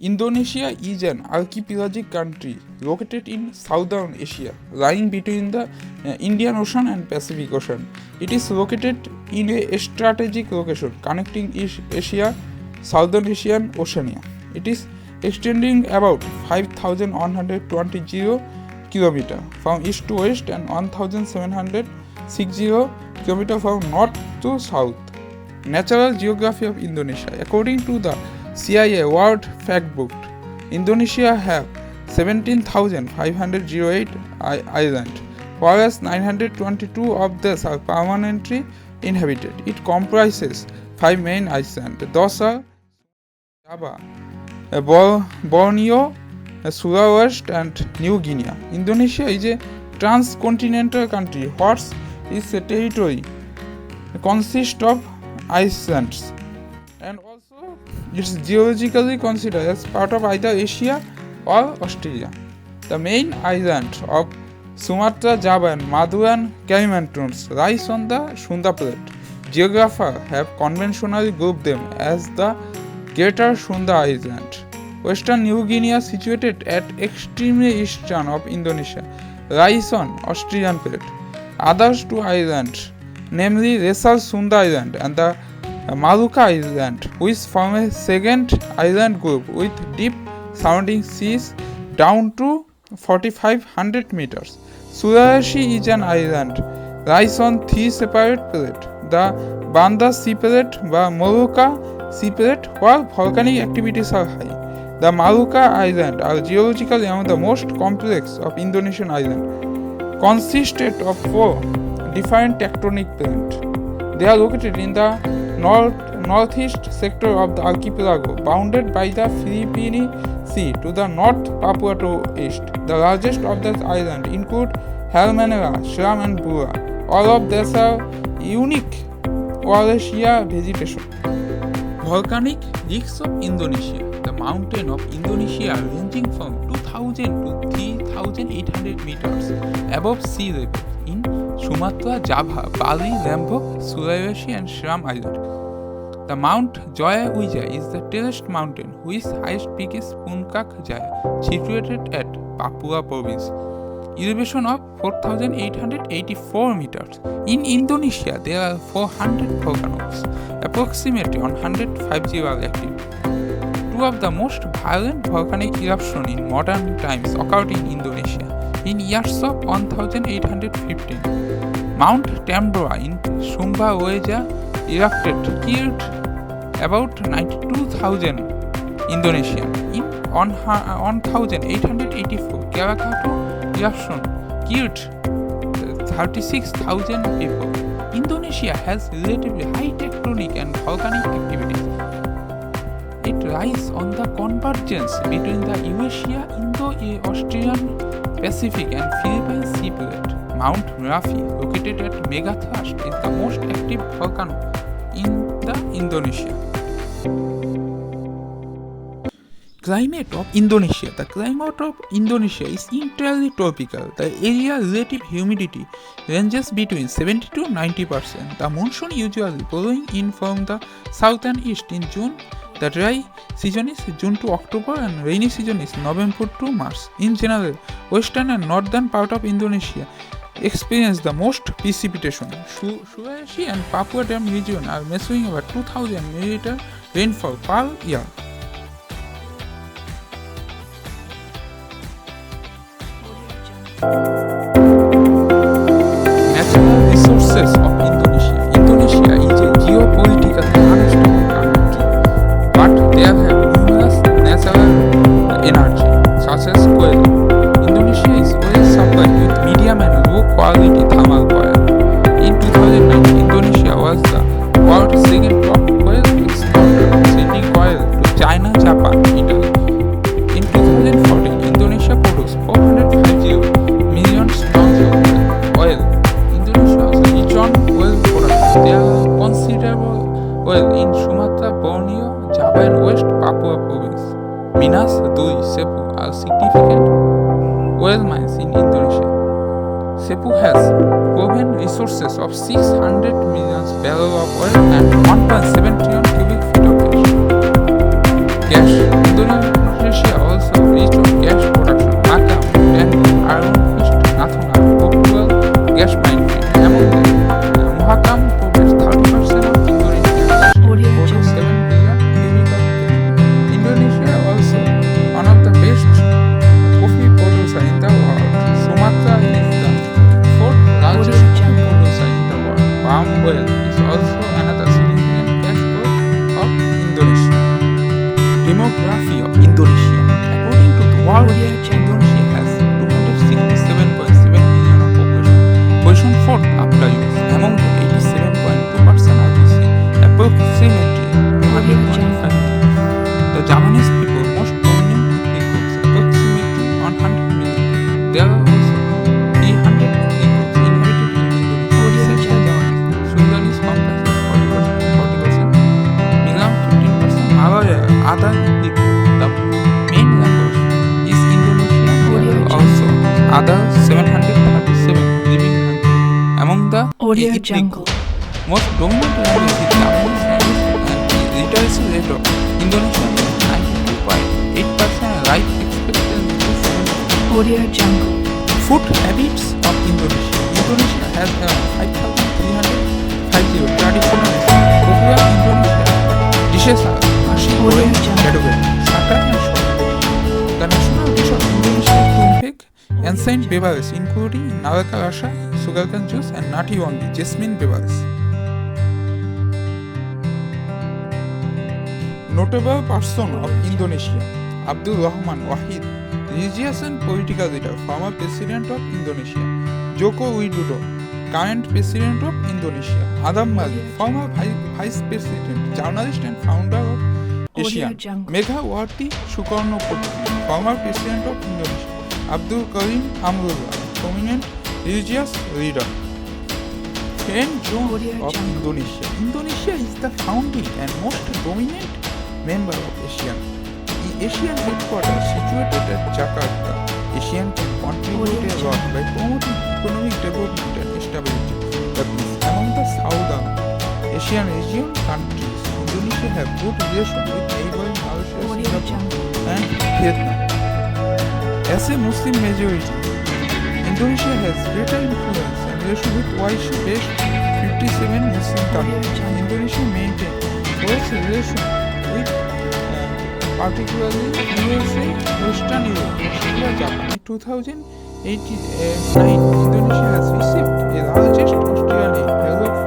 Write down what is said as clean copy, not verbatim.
Indonesia is an archipelagic country located in southern Asia, lying between the Indian Ocean and Pacific Ocean. It is located in a strategic location connecting East Asia, Southern Asia, and Oceania. It is extending about 5,120 km from east to west and 1,760 km from north to south. Natural geography of Indonesia. According to the CIA World Factbook, Indonesia have 17,508 islands, whereas 922 of these are permanently inhabited. It comprises 5 main islands. Those are Java, Borneo, Sulawesi, and New Guinea. Indonesia is a transcontinental country. What its territory consists of islands, and also it's geologically considered as part of either Asia or Australia. The main islands of Sumatra, Java, and Madura and Kalimantan rise on the Sunda Plate. Geographers have conventionally grouped them as the Greater Sunda Island. Western New Guinea, situated at extremely eastern of Indonesia, lies on Australian Plate. Others two islands, namely Lesser Sunda Island and the Maluka Island, which form a second island group with deep surrounding seas down to 4,500 meters. Sulawesi is an island, lies on 3 separate plates: the Banda Sea Plate, the Molucca Sea Plate, where volcanic activities are high. The Maluka Islands are geologically among the most complex of Indonesian islands, consisted of 4 different tectonic plates. They are located in the northeast sector of the archipelago, bounded by the Philippine Sea to the north, Papua to east. The largest of the islands include Halmahera, Seram, and Bura. All of these are unique Wallacea vegetation. Volcanic risks of Indonesia. The mountains of Indonesia are ranging from 2,000 to 3,800 meters above sea level in Sumatra, Java, Bali, Lombok, Sulawesi, and Seram Island. The Mount Jaya Wijaya is the tallest mountain, whose highest peak is Puncak Jaya, situated at Papua province. Elevation of 4,884 meters. In Indonesia, there are 400 volcanoes, approximately 150 are active. 2 of the most violent volcanic eruptions in modern times occurred in Indonesia in years of 1815. Mount Tambora in Sumba Waja erupted, killed about 92,000 Indonesians. In 1884, Krakatoa eruption killed 36,000 people. Indonesia has relatively high tectonic and volcanic activities. It lies on the convergence between the Eurasia, Indo-Australian Pacific, and Philippine Sea Plate. Mount Merapi, located at Megathrust, is the most active volcano in Indonesia. Climate of Indonesia. The climate of Indonesia is entirely tropical. The area relative humidity ranges between 70 to 90%. The monsoon usually blowing in from the south and east in June. The dry season is June to October and rainy season is November to March. In general, western and northern part of Indonesia experience the most precipitation. Sulawesi and Papua Dam region are measuring about 2,000 mm rainfall per year. Natural resources of Indonesia. Indonesia is a geopolitically unstable country, but they have numerous natural energy, such as coal. Indonesia is well supplied with medium and low quality thermal coal. In 2009, Indonesia was the world's second top coal exporter, sending coal to China, Japan, Italy. In 2014, Indonesia produced 450 million tons of oil. Indonesia is rich on oil products. There are considerable oil in Sumatra, Borneo, Java, and West Papua province. Minas Doi, Cepu are significant oil mines in Indonesia. Cepu has proven resources of 600 million barrels of oil and 1.7 trillion cubic feet of gas. Indonesia Audio Jungle. Indonesia has 267.7 million of population. Position 4th after US. Among the 87.2% are BC, approximately 200.5 million. The Javanese people, most dominant ethnic groups, approximately 100 million. There are also 300 ethnic groups inhabited in Indonesia. Audio Except the Jungle. Javanese. Sundanese comprises 40%, Milam 15%, Malaya, other ethnic groups. The main language is Indonesian. Audio There are Jungle. also other 737 living languages. Among the Audio ethnic Jungle. groups, most dominant language is Javanese, and the literacy rate of Indonesia is 92.8%, life expectancy is 70. Audio Jungle. Food habits of Indonesia. Indonesia has around 5,350 traditional recipes. Popular Indonesia dishes are nasi goreng, cedugel, sate and shop. The national dish of Indonesia is tumpeng, ancient beverages including nalaka rasa, sugarcane juice and nati wangi, jasmine beverage. Notable person of Indonesia: Abdul Rahman Wahid, religious and political leader, former president of Indonesia. Joko Widodo, current president of Indonesia. Adam Malik, former vice president, journalist and founder of Asian. Jungle. Megawati Sukarnoputri, former president of Indonesia. Abdul Karim Amrullah, prominent religious leader. Ken Jeong Audio of Jungle. Indonesia. Indonesia is the founding and most dominant member of ASEAN. The ASEAN headquarters situated at Jakarta. ASEAN can contribute a lot by promoting economic development and stability. The peace among the Southern Asian region countries. Indonesia have good relations with neighboring Malaysia, Audio Singapore, Jungle. and Vietnam. As a Muslim majority, Indonesia has greater influence and relation with West-based 57 Muslim countries. Indonesia maintains close relations with particularly USA, Western Europe, Australia, Japan. In 2009, Indonesia has received the largest Australian value of